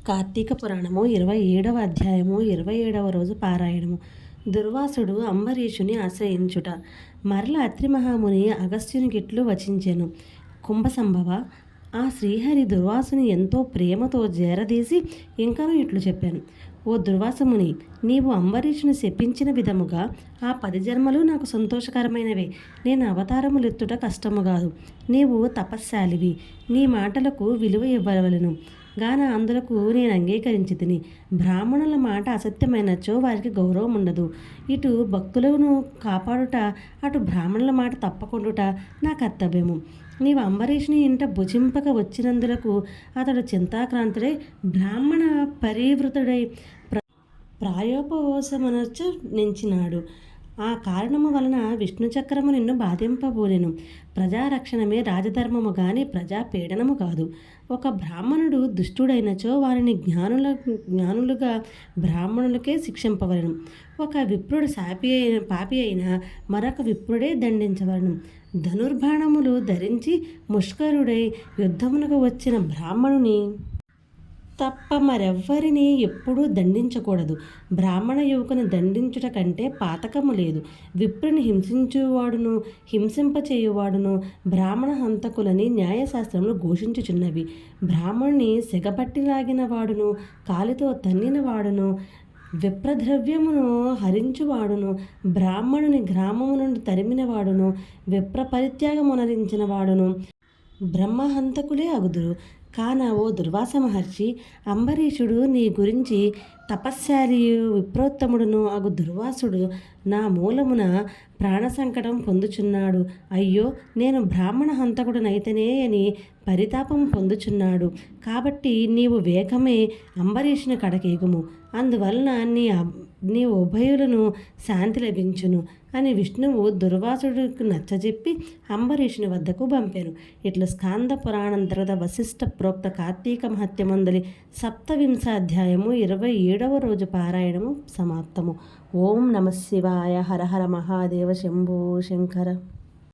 కార్తీక పురాణము 27వ అధ్యాయము 27వ రోజు పారాయణము. దుర్వాసుడు అంబరీషుని ఆశ్రయించుట. మరల అత్రి మహాముని అగస్త్యునికిట్లు వచించెను. కుంభసంభవ, ఆ శ్రీహరి దుర్వాసుని ఎంతో ప్రేమతో జేరదీసి ఇంకనూ ఇట్లు చెప్పాను. ఓ దుర్వాసముని, నీవు అంబరీషుని శపించిన విధముగా ఆ 10 జన్మలు నాకు సంతోషకరమైనవే. నేను అవతారములెత్తుట కష్టము కాదు. నీవు తపశ్శాలివి, నీ మాటలకు విలువ ఇవ్వవలెను గాన అందులకు నేను అంగీకరించి తిని. బ్రాహ్మణుల మాట అసత్యమైనచో వారికి గౌరవం ఉండదు. ఇటు భక్తులను కాపాడుట, అటు బ్రాహ్మణుల మాట తప్పకుండుట నా కర్తవ్యము. నీవు అంబరీషుని ఇంట భుజింపక వచ్చినందులకు అతడు చింతాక్రాంతుడై బ్రాహ్మణ పరివృతుడై ప్రాయోపవోసమనర్చ నెంచినాడు. ఆ కారణము వలన విష్ణుచక్రము నిన్ను బాధింపబోలెను. ప్రజారక్షణమే రాజధర్మము గాని ప్రజాపీడనము కాదు. ఒక బ్రాహ్మణుడు దుష్టుడైనచో వారిని జ్ఞానులుగా బ్రాహ్మణులకే శిక్షింపవలను. ఒక విప్రుడు పాపి అయినా మరొక విప్రుడే దండించవలను. ధనుర్బాణములు ధరించి ముష్కరుడై యుద్ధమునకు వచ్చిన బ్రాహ్మణుని తప్ప మరెవ్వరిని ఎప్పుడూ దండించకూడదు. బ్రాహ్మణ యువకుని దండించుట కంటే పాతకము లేదు. విప్రుని హింసించువాడును హింసింపచేయువాడును బ్రాహ్మణ హంతకులని న్యాయశాస్త్రములు ఘోషించుచున్నవి. బ్రాహ్మణుని సెగపట్టి లాగిన వాడును కాలితో తన్నిన వాడును విప్రద్రవ్యమును హరించువాడును బ్రాహ్మణుని గ్రామము నుండి తరిమిన వాడును విప్ర పరిత్యాగమునరించిన వాడును బ్రహ్మహంతకులే అగుదురు. కాన ఓ దుర్వాస మహర్షి, అంబరీషుడు నీ గురించి తపశ్శాలియు విప్రోత్తముడును అగు దుర్వాసుడు నా మూలమున ప్రాణ సంకటం పొందుచున్నాడు. అయ్యో, నేను బ్రాహ్మణ హంతకుడునైతనే అని పరితాపం పొందుచున్నాడు. కాబట్టి నీవు వేగమే అంబరీషుని కడకేగుము. అందువలన నీ ఉభయులను శాంతి లభించును అని విష్ణువు దుర్వాసుడికి నచ్చజెప్పి అంబరీషుని వద్దకు పంపాను. ఇట్లా స్కాంద పురాణంతర్గత వశిష్ఠ ప్రోక్త కార్తీక మహత్యమందలి 27వ అధ్యాయము 27వ రోజు పారాయణము సమాప్తము. ఓం నమ శివాయ. హర హర మహాదేవ. శంభో శంకర.